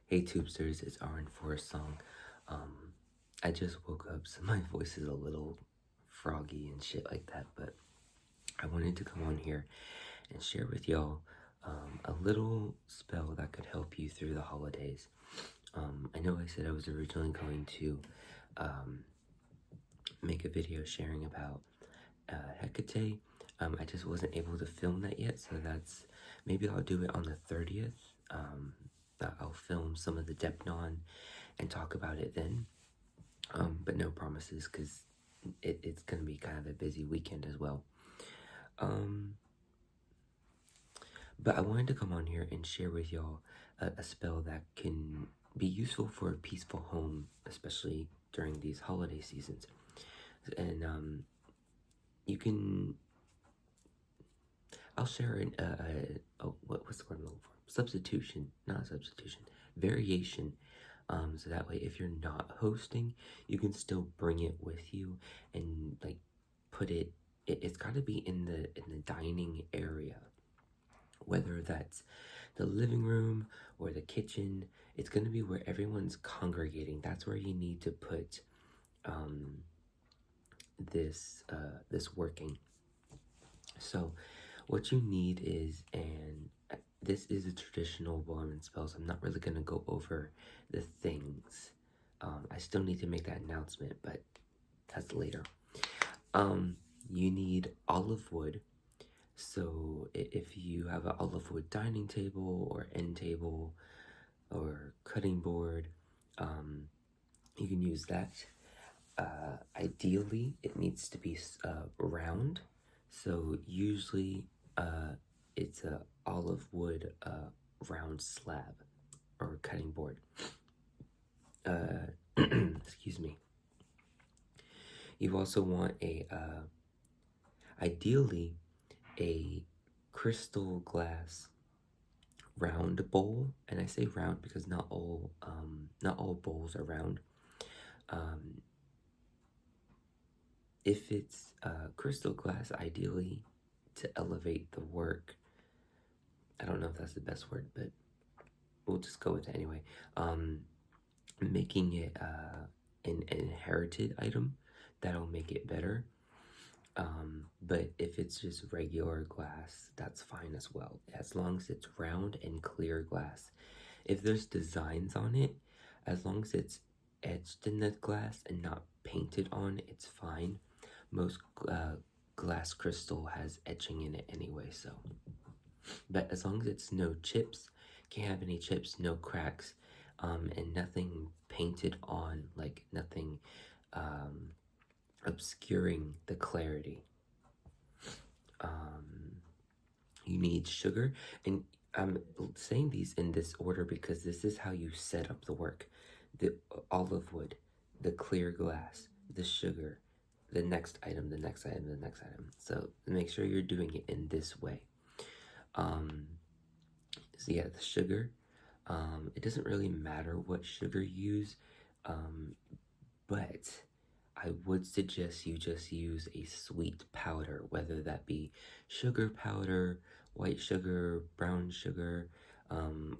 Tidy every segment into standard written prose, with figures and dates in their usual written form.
Hey Tubesters, it's Aaron for a song. I just woke up, so my voice is a little froggy and shit like that, but I wanted to come on here and share with y'all a little spell that could help you through the holidays. I know I said I was originally going to make a video sharing about Hecate. I just wasn't able to film that yet, so maybe I'll do it on the 30th. I'll film some of the Depnon and talk about it then. But no promises because it's gonna be kind of a busy weekend as well. But I wanted to come on here and share with y'all a spell that can be useful for a peaceful home, especially during these holiday seasons. And you can, I'll share what's the word I'm looking for? Substitution, not substitution, variation. So that way, if you're not hosting, you can still bring it with you and like put it's got to be in the dining area, whether that's the living room or the kitchen. It's going to be where everyone's congregating. That's where you need to put this working. So what you need is, and this is a traditional Böēmēn spell, so I'm not really going to go over the things. I still need to make that announcement, but that's later. You need olive wood. So if you have an olive wood dining table or end table or cutting board, you can use that. Ideally, it needs to be round. So usually it's a olive wood round slab or cutting board. Excuse me. You also want ideally a crystal glass round bowl, and I say round because not all bowls are round. If it's crystal glass, ideally to elevate the work. I don't know if that's the best word, but we'll just go with it anyway. Making it an inherited item, that'll make it better. But if it's just regular glass, that's fine as well, as long as it's round and clear glass. If there's designs on it, as long as it's etched in the glass and not painted on, it's fine. Most glass crystal has etching in it anyway, so. But as long as it's no chips, can't have any chips, no cracks, and nothing painted on, like nothing obscuring the clarity. You need sugar, and I'm saying these in this order because this is how you set up the work. The olive wood, the clear glass, the sugar, the next item, the next item, the next item. So make sure you're doing it in this way. So yeah, the sugar, it doesn't really matter what sugar you use, but I would suggest you just use a sweet powder, whether that be sugar powder, white sugar, brown sugar,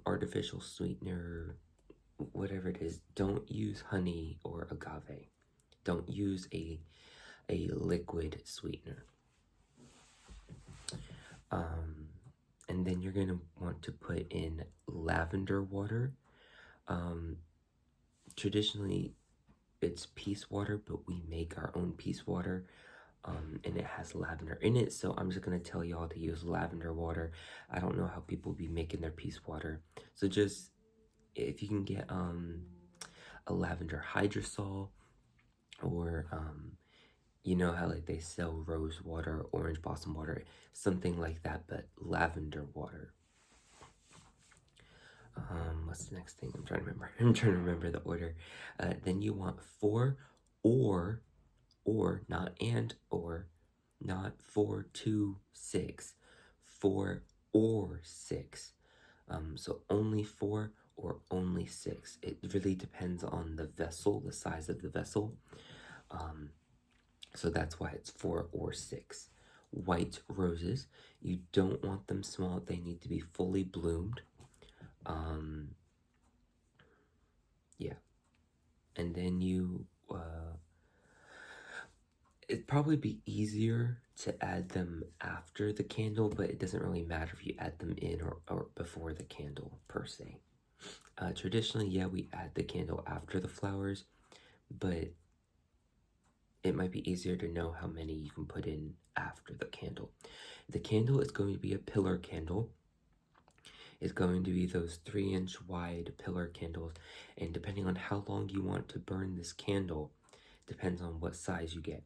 artificial sweetener, whatever it is. Don't use honey or agave. Don't use a liquid sweetener. And then you're going to want to put in lavender water. Traditionally, it's peace water, but we make our own peace water, and it has lavender in it, so I'm just going to tell y'all to use lavender water. I don't know how people be making their peace water, so just, if you can get a lavender hydrosol, or you know how like they sell rose water, orange blossom water, something like that, but lavender water. What's the next thing? I'm trying to remember the order. Then you want 4 or not and or, not 4, 2, 6, 4 or 6. So only 4 or only 6. It really depends on the vessel, the size of the vessel. So that's why it's 4 or 6. White roses, you don't want them small, they need to be fully bloomed. Yeah. And then it'd probably be easier to add them after the candle, but it doesn't really matter if you add them in or before the candle per se. Traditionally, yeah, we add the candle after the flowers, but it might be easier to know how many you can put in after the candle. The candle is going to be a pillar candle. It's going to be those 3-inch wide pillar candles, and depending on how long you want to burn this candle, depends on what size you get.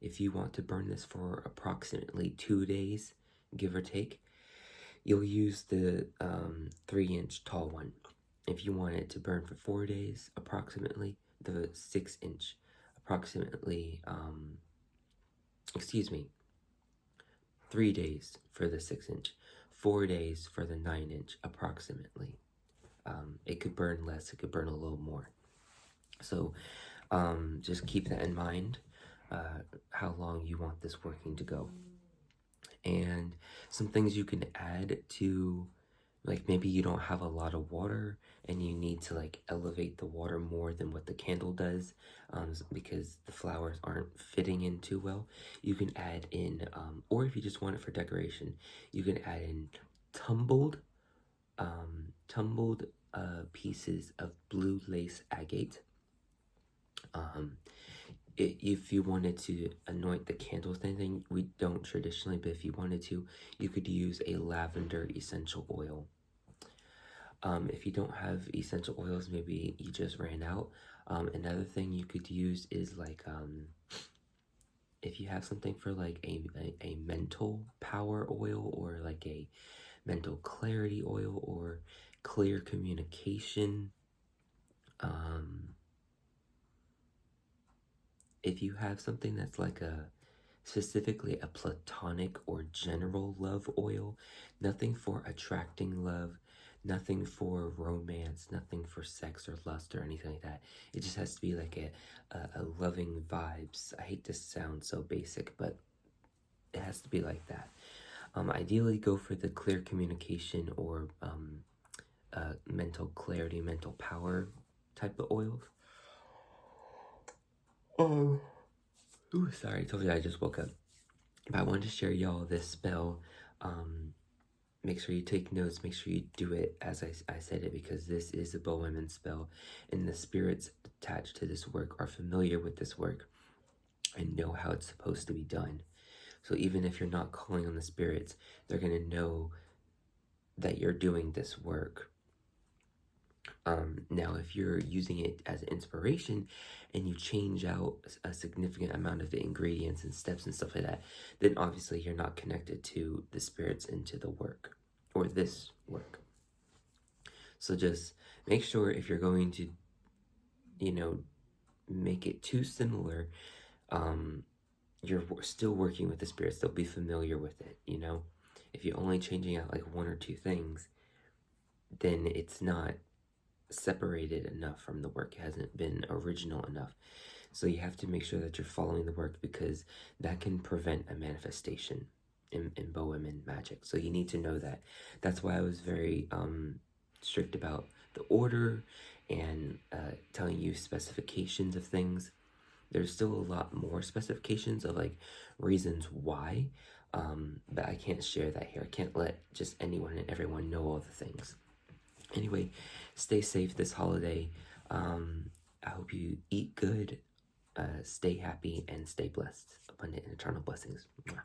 If you want to burn this for approximately 2 days, give or take, you'll use the 3-inch tall one. If you want it to burn for 4 days, approximately, the 6-inch, approximately, 3 days for the 6-inch, 4 days for the 9-inch, approximately. It could burn less, it could burn a little more. So just keep that in mind, how long you want this working to go. And some things you can add to, like maybe you don't have a lot of water and you need to like elevate the water more than what the candle does, because the flowers aren't fitting in too well. You can add in, or if you just want it for decoration, you can add in tumbled pieces of blue lace agate. If you wanted to anoint the candles with anything, we don't traditionally, but if you wanted to, you could use a lavender essential oil. If you don't have essential oils, maybe you just ran out. Another thing you could use is like, if you have something for like a mental power oil, or like a mental clarity oil, or clear communication. If you have something that's like specifically a platonic or general love oil, nothing for attracting love, nothing for romance, nothing for sex or lust or anything like that. It just has to be like a loving vibes. I hate to sound so basic, but it has to be like that. Ideally, go for the clear communication or mental clarity, mental power type of oils. Ooh, sorry, I told you I just woke up. But I wanted to share y'all this spell. Make sure you take notes. Make sure you do it as I said it, because this is a Böēmēn spell, and the spirits attached to this work are familiar with this work and know how it's supposed to be done. So even if you're not calling on the spirits, they're going to know that you're doing this work. Now, if you're using it as inspiration and you change out a significant amount of the ingredients and steps and stuff like that, then obviously you're not connected to the spirits into the work or this work. So just make sure if you're going to, make it too similar, you're still working with the spirits. They'll be familiar with it, If you're only changing out like 1 or 2 things, then it's not separated enough from the work. It hasn't been original enough. So you have to make sure that you're following the work, because that can prevent a manifestation in Böēmēn magic. So you need to know that. That's why I was very strict about the order and telling you specifications of things. There's still a lot more specifications of like reasons why, but I can't share that here. I can't let just anyone and everyone know all the things. Anyway, stay safe this holiday. I hope you eat good, stay happy, and stay blessed. Abundant and eternal blessings. Mwah.